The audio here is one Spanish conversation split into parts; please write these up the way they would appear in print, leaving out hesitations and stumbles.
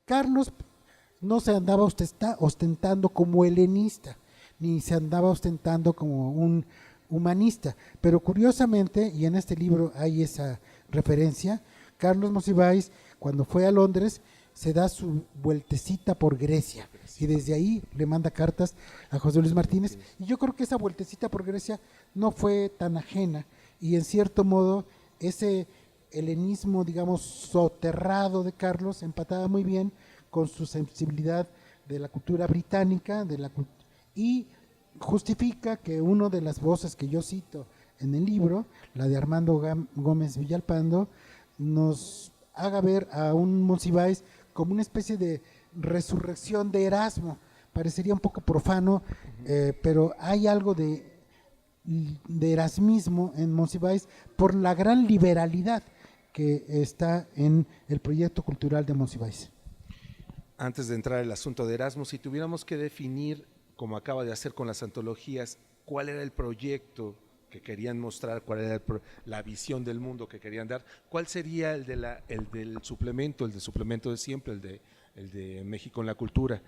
Carlos no se andaba ostentando como helenista, ni se andaba ostentando como un humanista, pero curiosamente, y en este libro hay esa referencia, Carlos Monsiváis, cuando fue a Londres, se da su vueltecita por Grecia, y desde ahí le manda cartas a José Luis Martínez, y yo creo que esa vueltecita por Grecia no fue tan ajena, y en cierto modo ese helenismo, digamos, soterrado de Carlos empataba muy bien con su sensibilidad de la cultura británica, y justifica que una de las voces que yo cito en el libro, la de Armando Gómez Villalpando, nos haga ver a un Monsiváis como una especie de resurrección de Erasmo. Parecería un poco profano, pero hay algo de erasmismo en Monsiváis por la gran liberalidad que está en el proyecto cultural de Monsiváis. Antes de entrar al asunto de Erasmus, si tuviéramos que definir, como acaba de hacer con las antologías, cuál era el proyecto que querían mostrar, cuál era la visión del mundo que querían dar, cuál sería el del suplemento, el de suplemento de siempre, el de México en la cultura,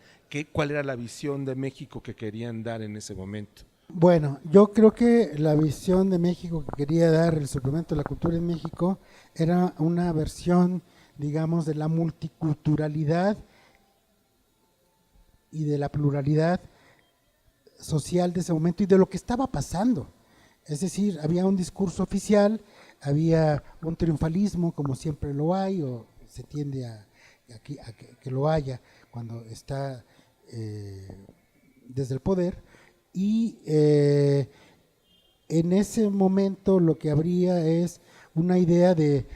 cuál era la visión de México que querían dar en ese momento. Bueno, yo creo que la visión de México que quería dar el suplemento de la cultura en México era una versión, digamos, de la multiculturalidad y de la pluralidad social de ese momento y de lo que estaba pasando. Es decir, había un discurso oficial, había un triunfalismo como siempre lo hay o se tiende a que lo haya cuando está desde el poder, y en ese momento lo que habría es una idea de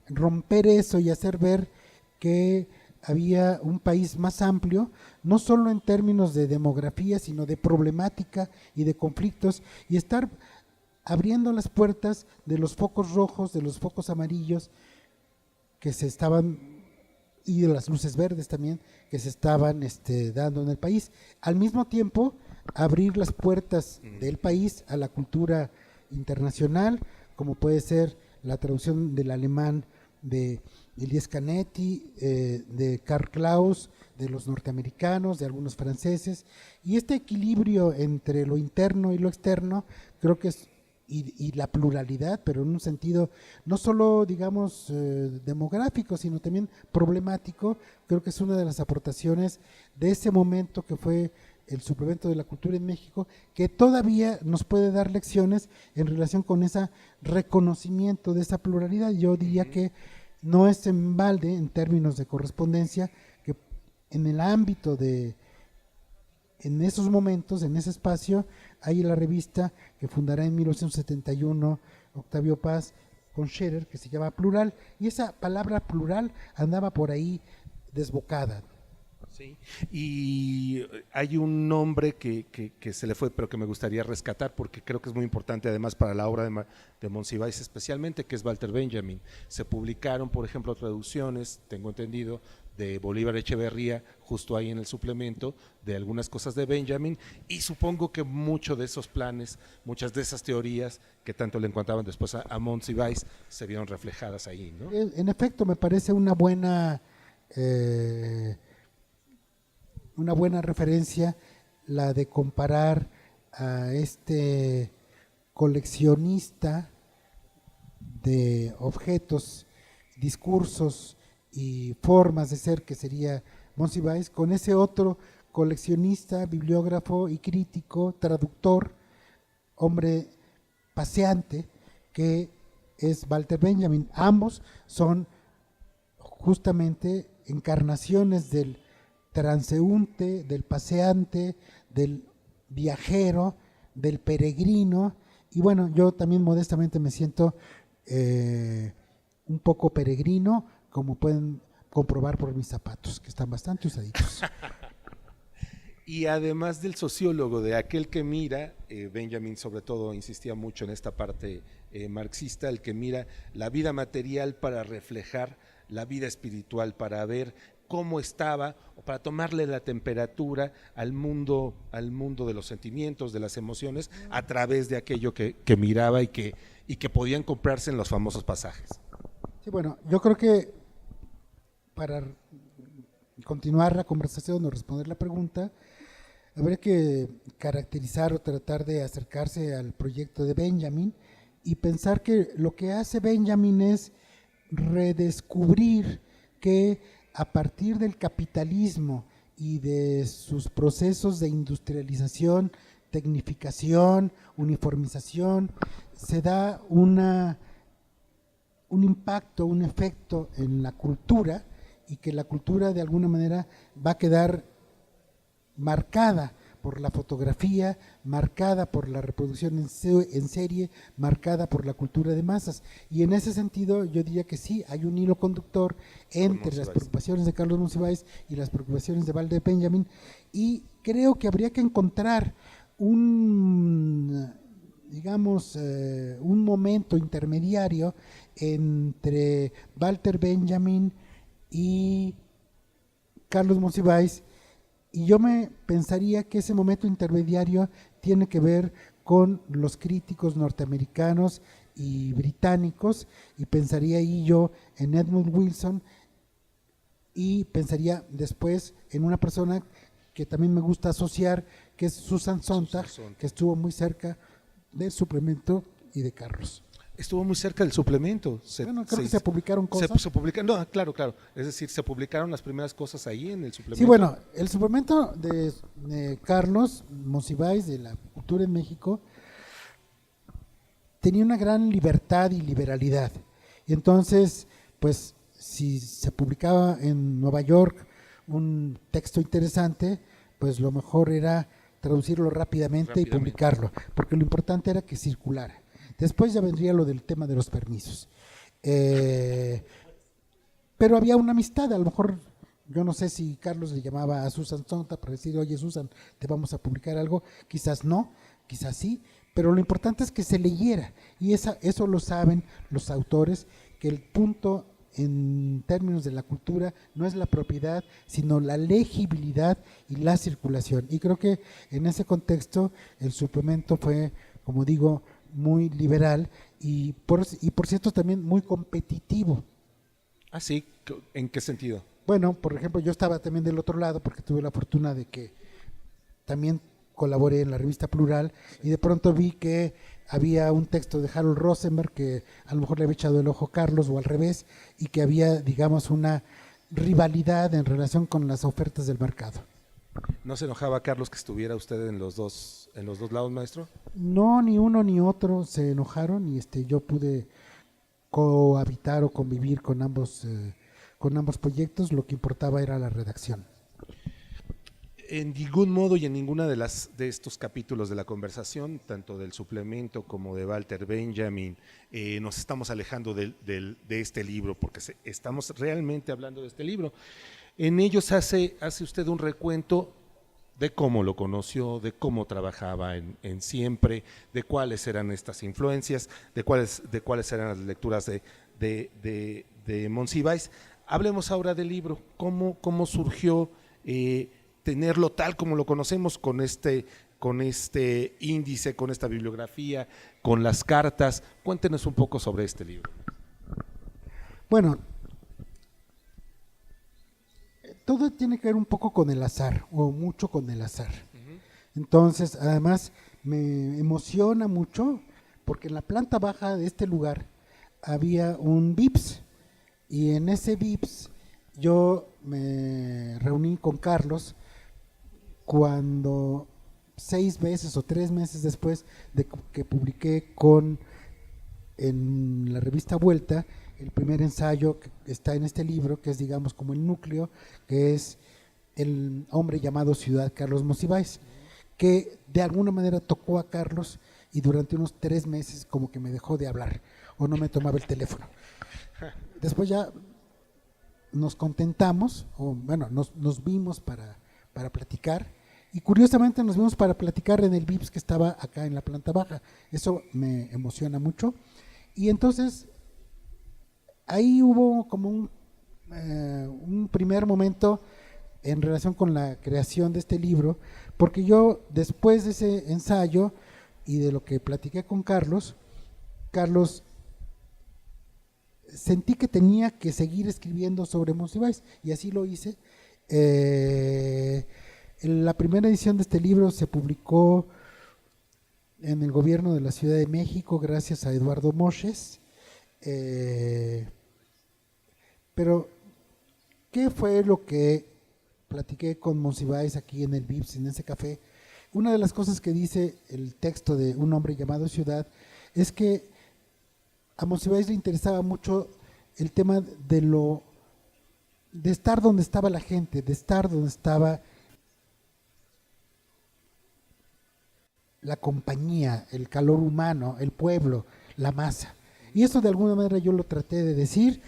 romper eso y hacer ver que había un país más amplio, no solo en términos de demografía, sino de problemática y de conflictos, y estar abriendo las puertas de los focos rojos, de los focos amarillos que se estaban, y de las luces verdes también, que se estaban dando en el país. Al mismo tiempo, abrir las puertas del país a la cultura internacional, como puede ser la traducción del alemán de Elias Canetti, de Karl Klaus, de los norteamericanos, de algunos franceses, y este equilibrio entre lo interno y lo externo, creo que es, y la pluralidad, pero en un sentido no solo, digamos, demográfico, sino también problemático, creo que es una de las aportaciones de ese momento que fue el suplemento de la cultura en México, que todavía nos puede dar lecciones en relación con ese reconocimiento de esa pluralidad. Yo diría que no es en balde, en términos de correspondencia, que en el ámbito en esos momentos, en ese espacio, hay la revista que fundará en 1971 Octavio Paz con Scherer, que se llama Plural, y esa palabra plural andaba por ahí desbocada. Sí, y hay un nombre que se le fue, pero que me gustaría rescatar porque creo que es muy importante además para la obra de Monsiváis especialmente, que es Walter Benjamin. Se publicaron, por ejemplo, traducciones, tengo entendido, de Bolívar Echeverría, justo ahí en el suplemento, de algunas cosas de Benjamin, y supongo que muchos de esos planes, muchas de esas teorías que tanto le encontraban después a Monsiváis, se vieron reflejadas ahí, ¿no? En efecto, me parece una buena referencia la de comparar a este coleccionista de objetos, discursos y formas de ser que sería Monsiváis con ese otro coleccionista, bibliógrafo y crítico, traductor, hombre paseante, que es Walter Benjamin. Ambos son justamente encarnaciones del transeúnte, del paseante, del viajero, del peregrino, y bueno, yo también modestamente me siento un poco peregrino, como pueden comprobar por mis zapatos, que están bastante usaditos. Y además del sociólogo, de aquel que mira, Benjamin sobre todo insistía mucho en esta parte marxista, el que mira la vida material para reflejar la vida espiritual, para ver cómo estaba, o para tomarle la temperatura al mundo de los sentimientos, de las emociones, a través de aquello que miraba y que podían comprarse en los famosos pasajes. Sí, bueno, yo creo que para continuar la conversación o responder la pregunta, habría que caracterizar o tratar de acercarse al proyecto de Benjamin y pensar que lo que hace Benjamin es redescubrir que a partir del capitalismo y de sus procesos de industrialización, tecnificación, uniformización, se da un impacto, un efecto en la cultura, y que la cultura de alguna manera va a quedar marcada por la fotografía, marcada por la reproducción en serie, marcada por la cultura de masas. Y en ese sentido yo diría que sí, hay un hilo conductor entre las preocupaciones de Carlos Monsiváis y las preocupaciones de Walter Benjamin, y creo que habría que encontrar un momento intermediario entre Walter Benjamin y Carlos Monsiváis, y yo me pensaría que ese momento intermediario tiene que ver con los críticos norteamericanos y británicos, y pensaría ahí yo en Edmund Wilson, y pensaría después en una persona que también me gusta asociar, que es Susan Sontag, que estuvo muy cerca del suplemento y de Carlos. Estuvo muy cerca del suplemento. Creo que se publicaron cosas. No, claro. Es decir, se publicaron las primeras cosas ahí en el suplemento. Sí, bueno, el suplemento de Carlos Monsiváis de la cultura en México tenía una gran libertad y liberalidad. Y entonces, pues, si se publicaba en Nueva York un texto interesante, pues lo mejor era traducirlo rápidamente y publicarlo, porque lo importante era que circulara. Después ya vendría lo del tema de los permisos. Pero había una amistad, a lo mejor, yo no sé si Carlos le llamaba a Susan Sontag para decir, oye Susan, te vamos a publicar algo, quizás no, quizás sí, pero lo importante es que se leyera, y eso lo saben los autores, que el punto en términos de la cultura no es la propiedad, sino la legibilidad y la circulación. Y creo que en ese contexto el suplemento fue, como digo, muy liberal y por cierto también muy competitivo. ¿Ah, sí? ¿En qué sentido? Bueno, por ejemplo, yo estaba también del otro lado porque tuve la fortuna de que también colaboré en la revista Plural, y de pronto vi que había un texto de Harold Rosenberg que a lo mejor le había echado el ojo Carlos o al revés, y que había, digamos, una rivalidad en relación con las ofertas del mercado. ¿No se enojaba Carlos que estuviera usted en los dos lados, maestro? No, ni uno ni otro se enojaron, y yo pude cohabitar o convivir con ambos proyectos. Lo que importaba era la redacción. En ningún modo y en ninguna de estos capítulos de la conversación, tanto del suplemento como de Walter Benjamin, nos estamos alejando de este libro, porque estamos realmente hablando de este libro. En ellos hace usted un recuento de cómo lo conoció, de cómo trabajaba en Siempre, de cuáles eran estas influencias, de cuáles eran las lecturas de Monsiváis. Hablemos ahora del libro, cómo surgió tenerlo tal como lo conocemos, con este índice, con esta bibliografía, con las cartas. Cuéntenos un poco sobre este libro. Bueno, todo tiene que ver un poco con el azar, o mucho con el azar. Entonces, además, me emociona mucho, porque en la planta baja de este lugar había un Vips, y en ese Vips yo me reuní con Carlos cuando 6 meses o 3 meses después de que publiqué en la revista Vuelta el primer ensayo que está en este libro, que es, digamos, como el núcleo, que es El hombre llamado Ciudad, Carlos Monsiváis, que de alguna manera tocó a Carlos, y durante unos 3 meses como que me dejó de hablar o no me tomaba el teléfono. Después ya nos contentamos, o bueno, nos vimos para platicar, y curiosamente nos vimos para platicar en el Vips que estaba acá en la planta baja. Eso me emociona mucho. Y entonces ahí hubo como un primer momento en relación con la creación de este libro, porque yo, después de ese ensayo y de lo que platiqué con Carlos, sentí que tenía que seguir escribiendo sobre Monsiváis, y así lo hice. La primera edición de este libro se publicó en el gobierno de la Ciudad de México gracias a Eduardo Moches. Pero, ¿qué fue lo que platiqué con Monsiváis aquí en el Vips, en ese café? Una de las cosas que dice el texto de Un hombre llamado Ciudad es que a Monsiváis le interesaba mucho el tema de estar donde estaba la gente, de estar donde estaba la compañía, el calor humano, el pueblo, la masa. Y eso de alguna manera yo lo traté de decir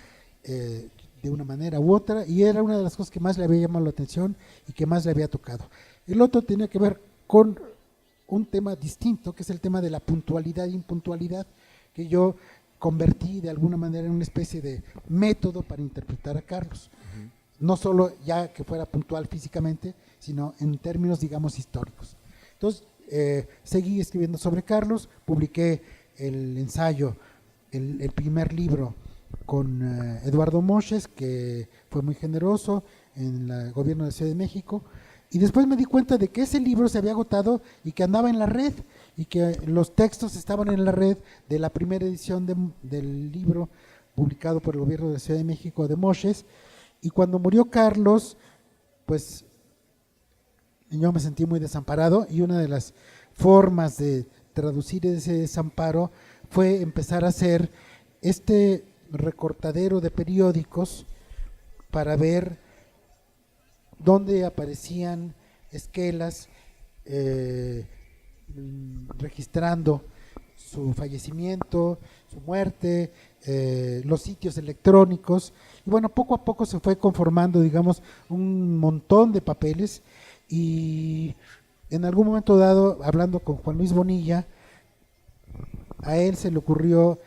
de una manera u otra, y era una de las cosas que más le había llamado la atención y que más le había tocado. El otro tenía que ver con un tema distinto, que es el tema de la puntualidad e impuntualidad, que yo convertí de alguna manera en una especie de método para interpretar a Carlos. No solo ya que fuera puntual físicamente, sino en términos, digamos, históricos. Entonces, seguí escribiendo sobre Carlos, publiqué el ensayo, el primer libro con Eduardo Moches, que fue muy generoso en el gobierno de Ciudad de México, y después me di cuenta de que ese libro se había agotado y que andaba en la red, y que los textos estaban en la red de la primera edición del libro publicado por el gobierno de Ciudad de México de Moches. Y cuando murió Carlos, pues yo me sentí muy desamparado, y una de las formas de traducir ese desamparo fue empezar a hacer este recortadero de periódicos para ver dónde aparecían esquelas registrando su fallecimiento, su muerte, los sitios electrónicos. Y bueno, poco a poco se fue conformando, digamos, un montón de papeles. Y en algún momento dado, hablando con Juan Luis Bonilla, a él se le ocurrió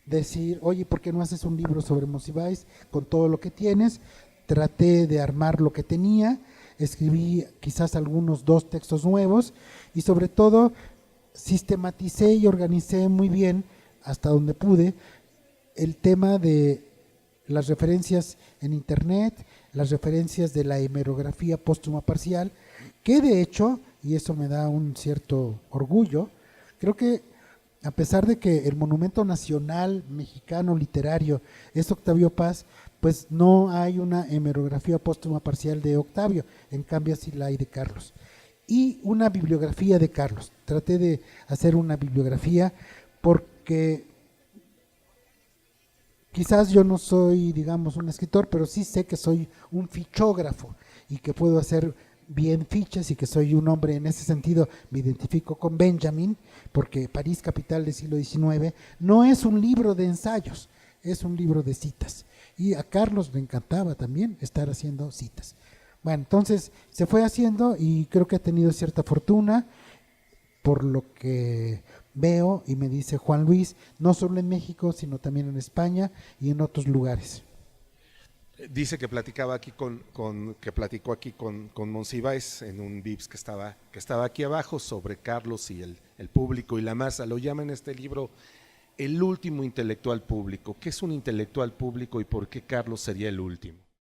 decir, oye, ¿por qué no haces un libro sobre Monsiváis con todo lo que tienes? Traté de armar lo que tenía, escribí quizás algunos 2 textos nuevos, y sobre todo sistematicé y organicé muy bien, hasta donde pude, el tema de las referencias en internet, las referencias de la hemerografía póstuma parcial, que de hecho, y eso me da un cierto orgullo, creo que a pesar de que el monumento nacional mexicano literario es Octavio Paz, pues no hay una hemerografía póstuma parcial de Octavio, en cambio sí la hay de Carlos. Y una bibliografía de Carlos. Traté de hacer una bibliografía porque quizás yo no soy, digamos, un escritor, pero sí sé que soy un fichógrafo y que puedo hacer bien fichas, y que soy un hombre en ese sentido. Me identifico con Benjamin, porque París, capital del siglo XIX, no es un libro de ensayos, es un libro de citas. Y a Carlos le encantaba también estar haciendo citas. Bueno, entonces se fue haciendo, y creo que ha tenido cierta fortuna, por lo que veo y me dice Juan Luis, no solo en México, sino también en España y en otros lugares. Dice que platicó aquí con Monsiváis en un Vips que estaba aquí abajo, sobre Carlos y el público y la masa. Lo llama en este libro el último intelectual público. ¿Qué es un intelectual público y por qué Carlos sería el último?